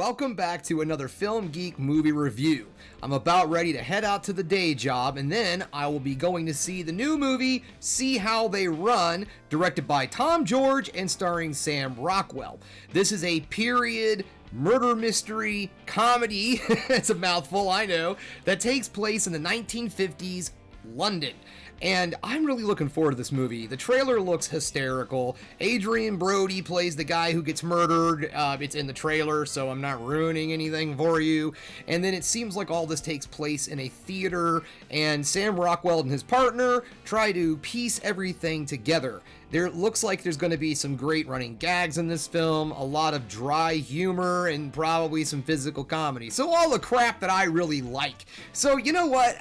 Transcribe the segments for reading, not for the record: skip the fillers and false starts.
Welcome back to another Film Geek movie review. I'm about ready to head out to the day job, and then I will be going to see the new movie, See How They Run, directed by Tom George and starring Sam Rockwell. This is a period murder mystery comedy, it's a mouthful, I know, that takes place in the 1950s London. And I'm really looking forward to this movie. The trailer looks hysterical. Adrian Brody plays the guy who gets murdered. It's in the trailer, so I'm not ruining anything for you. And then it seems like all this takes place in a theater, and Sam Rockwell and his partner try to piece everything together. There looks like there's going to be some great running gags in this film, a lot of dry humor, and probably some physical comedy. So all the crap that I really like. So you know what?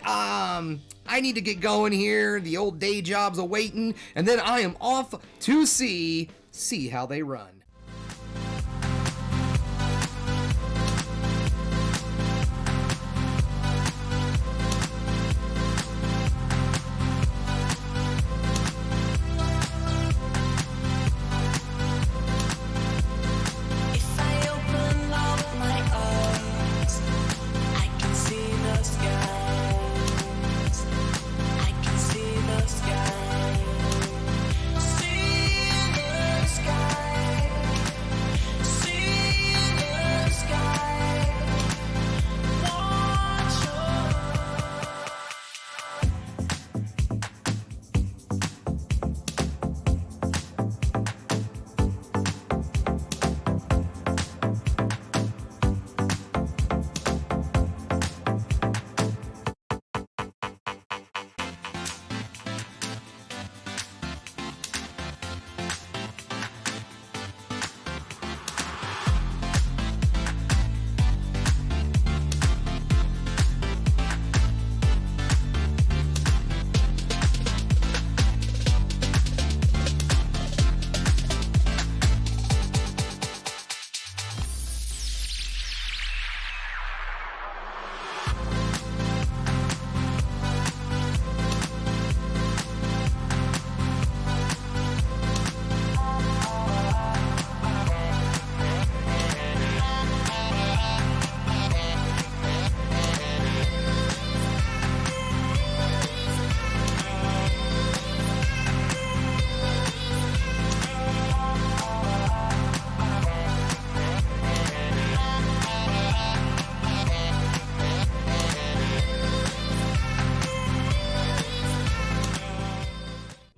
I need to get going here. The old day job's awaiting, and then I am off to see How They Run.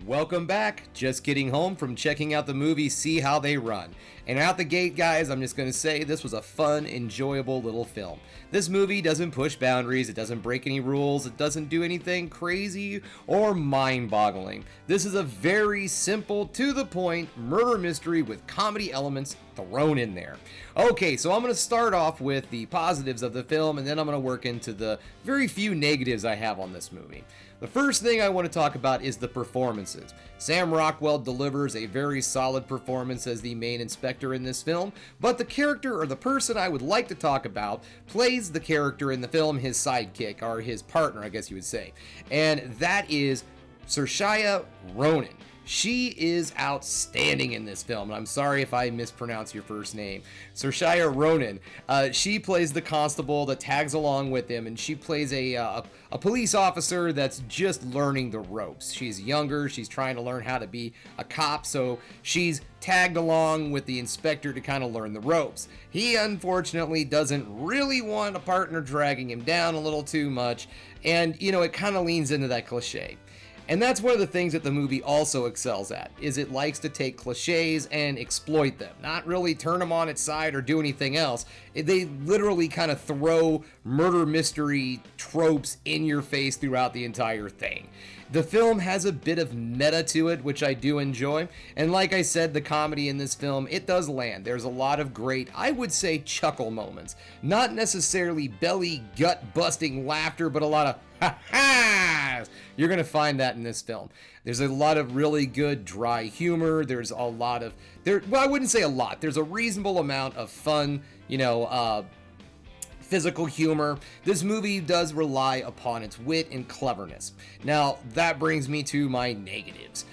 Welcome back. Just getting home from checking out the movie See How They Run. And out the gate, guys, I'm just going to say this was a fun, enjoyable little film. This movie doesn't push boundaries, it doesn't break any rules, it doesn't do anything crazy or mind-boggling. This is a very simple, to-the-point murder mystery with comedy elements thrown in there. Okay, so I'm going to start off with the positives of the film, and then I'm going to work into the very few negatives I have on this movie. The first thing I want to talk about is the performances. Sam Rockwell delivers a very solid performance as the main inspector in this film, but the character, or the person I would like to talk about, plays the character in the film, his sidekick, or his partner, I guess you would say, and that is Saoirse Ronan. She is outstanding in this film, and I'm sorry if I mispronounce your first name. Saoirse Ronan. She plays the constable that tags along with him, and she plays a police officer that's just learning the ropes. She's younger, she's trying to learn how to be a cop, so she's tagged along with the inspector to kind of learn the ropes. He unfortunately doesn't really want a partner dragging him down a little too much, and you know, it kind of leans into that cliche. And that's one of the things that the movie also excels at, is it likes to take cliches and exploit them, not really turn them on its side or do anything else. They literally kind of throw murder mystery tropes in your face throughout the entire thing. The film has a bit of meta to it, which I do enjoy, and like I said, the comedy in this film, it does land. There's a lot of great, I would say, chuckle moments. Not necessarily belly, gut-busting laughter, but a lot of ha-has. You're going to find that in this film. There's a lot of really good dry humor. There's a lot of, well, I wouldn't say a lot. There's a reasonable amount of fun, physical humor. This movie does rely upon its wit and cleverness. Now, that brings me to my negatives.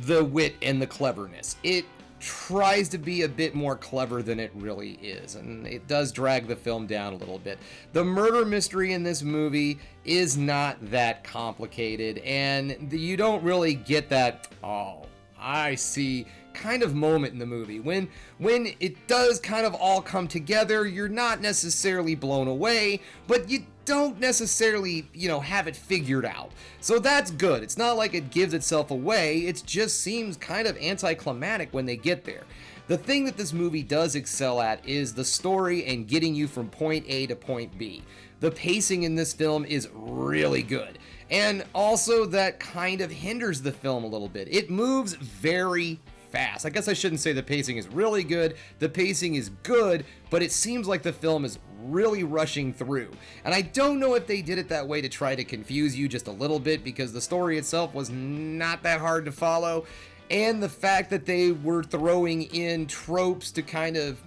The wit and the cleverness. It tries to be a bit more clever than it really is, and it does drag the film down a little bit. The murder mystery in this movie is not that complicated, and you don't really get that, oh, I see, kind of moment in the movie. When it does kind of all come together, you're not necessarily blown away, but you don't necessarily, have it figured out. So that's good. It's not like it gives itself away, it just seems kind of anticlimactic when they get there. The thing that this movie does excel at is the story and getting you from point A to point B. The pacing in this film is really good. And also that kind of hinders the film a little bit. It moves very fast. I guess I shouldn't say the pacing is really good. The pacing is good, but it seems like the film is really rushing through. And I don't know if they did it that way to try to confuse you just a little bit, because the story itself was not that hard to follow. And the fact that they were throwing in tropes to kind of,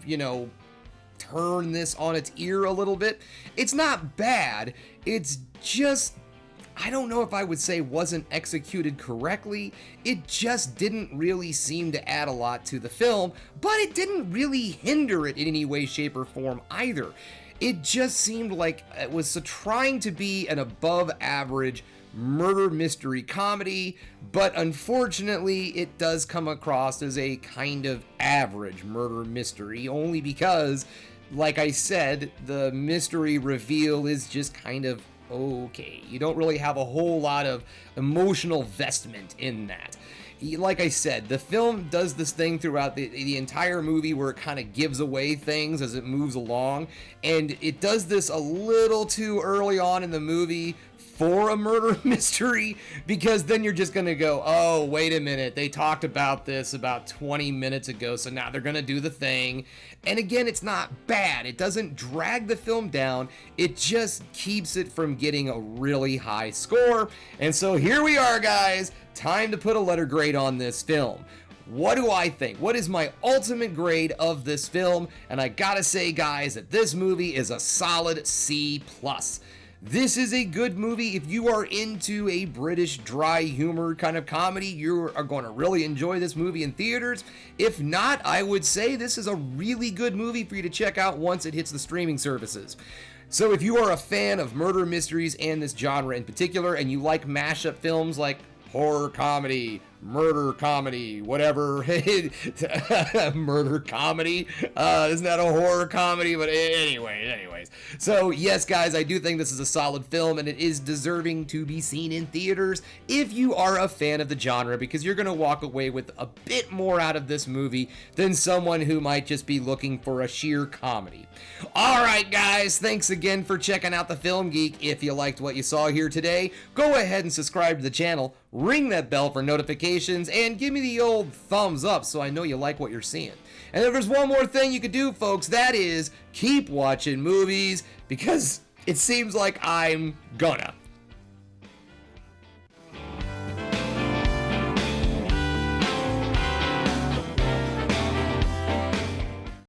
turn this on its ear a little bit. It's not bad. It's just, I don't know if I would say wasn't executed correctly. It just didn't really seem to add a lot to the film, but it didn't really hinder it in any way, shape, or form either. It just seemed like it was trying to be an above average murder mystery comedy, but unfortunately it does come across as a kind of average murder mystery, only because, like I said, the mystery reveal is just kind of okay. You don't really have a whole lot of emotional investment in that. Like I said, the film does this thing throughout the entire movie where it kind of gives away things as it moves along, and it does this a little too early on in the movie for a murder mystery, because then you're just gonna go, oh, wait a minute, they talked about this about 20 minutes ago, so now they're gonna do the thing. And again, it's not bad. It doesn't drag the film down. It just keeps it from getting a really high score. And so here we are, guys. Time to put a letter grade on this film. What do I think? What is my ultimate grade of this film? And I gotta say, guys, that this movie is a solid C+. This is a good movie. If you are into a British dry humor kind of comedy, you are going to really enjoy this movie in theaters. If not, I would say this is a really good movie for you to check out once it hits the streaming services. So if you are a fan of murder mysteries and this genre in particular, and you like mashup films like horror comedy, murder comedy, whatever, murder comedy, isn't that a horror comedy? But anyways, so yes, guys, I do think this is a solid film, and it is deserving to be seen in theaters if you are a fan of the genre, because you're gonna walk away with a bit more out of this movie than someone who might just be looking for a sheer comedy. Alright, guys, thanks again for checking out The Film Geek. If you liked what you saw here today, go ahead and subscribe to the channel, ring that bell for notifications, and give me the old thumbs up so I know you like what you're seeing. And if there's one more thing you could do, folks, that is keep watching movies, because it seems like I'm gonna.